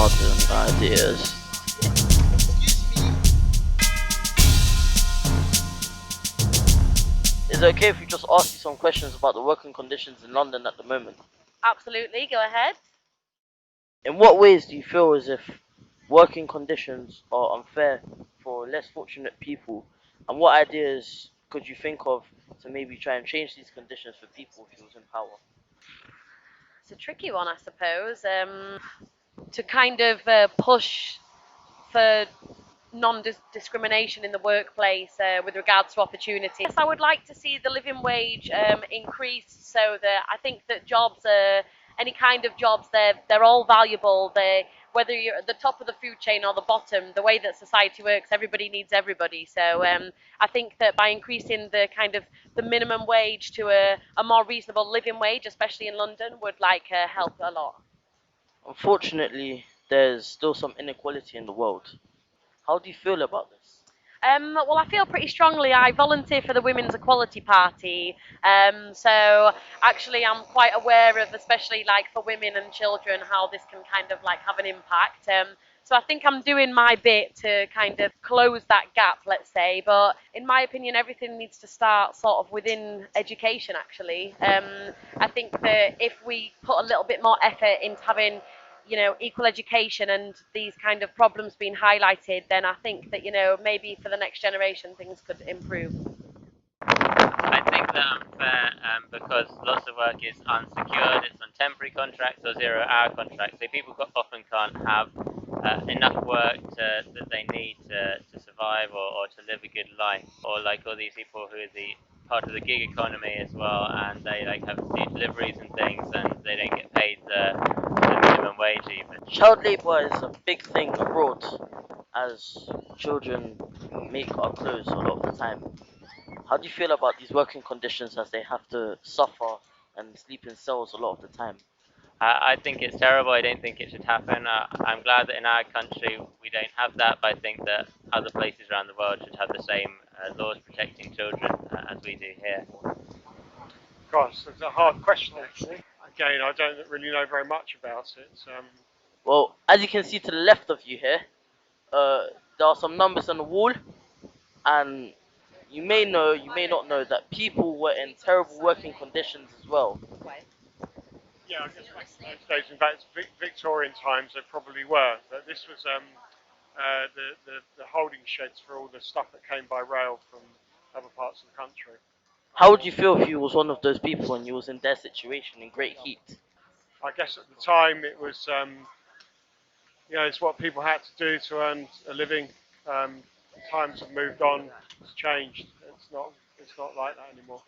modern ideas. Is it okay if we just ask you some questions about the working conditions in London at the moment? Absolutely, go ahead. In what ways do you feel as if working conditions are unfair for less fortunate people? And what ideas could you think of to maybe try and change these conditions for people if you was in power? It's a tricky one, I suppose. To kind of push for non-discrimination in the workplace with regards to opportunity. Yes, I would like to see the living wage increase so that I think that jobs are any kind of jobs they're all valuable. They whether you're at the top of the food chain or the bottom, the way that society works, everybody needs everybody. So I think that by increasing the kind of the minimum wage to a more reasonable living wage, especially in London, would help a lot. Unfortunately, there's still some inequality in the world. How do you feel about this? Well, I feel pretty strongly. I volunteer for the Women's Equality Party, so actually, I'm quite aware of, especially like for women and children, how this can kind of like have an impact. So I think I'm doing my bit to kind of close that gap, let's say. But in my opinion, everything needs to start sort of within education. Actually, I think that if we put a little bit more effort into having equal education and these kind of problems being highlighted, then I think that, maybe for the next generation things could improve. I think they're unfair because lots of work is unsecured, it's on temporary contracts or 0-hour contracts, so people often can't have enough work that they need to survive or to live a good life. Or like all these people who are the part of the gig economy as well, and they like have to do deliveries and things, and they don't get paid the minimum wage even. Child labour is a big thing abroad, as children make our clothes a lot of the time. How do you feel about these working conditions as they have to suffer and sleep in cells a lot of the time? I think it's terrible. I don't think it should happen. I'm glad that in our country we don't have that, but I think that other places around the world should have the same laws protecting children as we do here. Gosh, it's a hard question actually. Again, I don't really know very much about it. Well, as you can see to the left of you here, there are some numbers on the wall, and you may know, you may not know that people were in terrible working conditions as well. Yeah, I guess back in those days, in fact, Victorian times, they probably were. But this was the holding sheds for all the stuff that came by rail from other parts of the country. How would you feel if you was one of those people and you was in their situation in great heat? I guess at the time it was, it's what people had to do to earn a living. Times have moved on, it's changed. It's not like that anymore.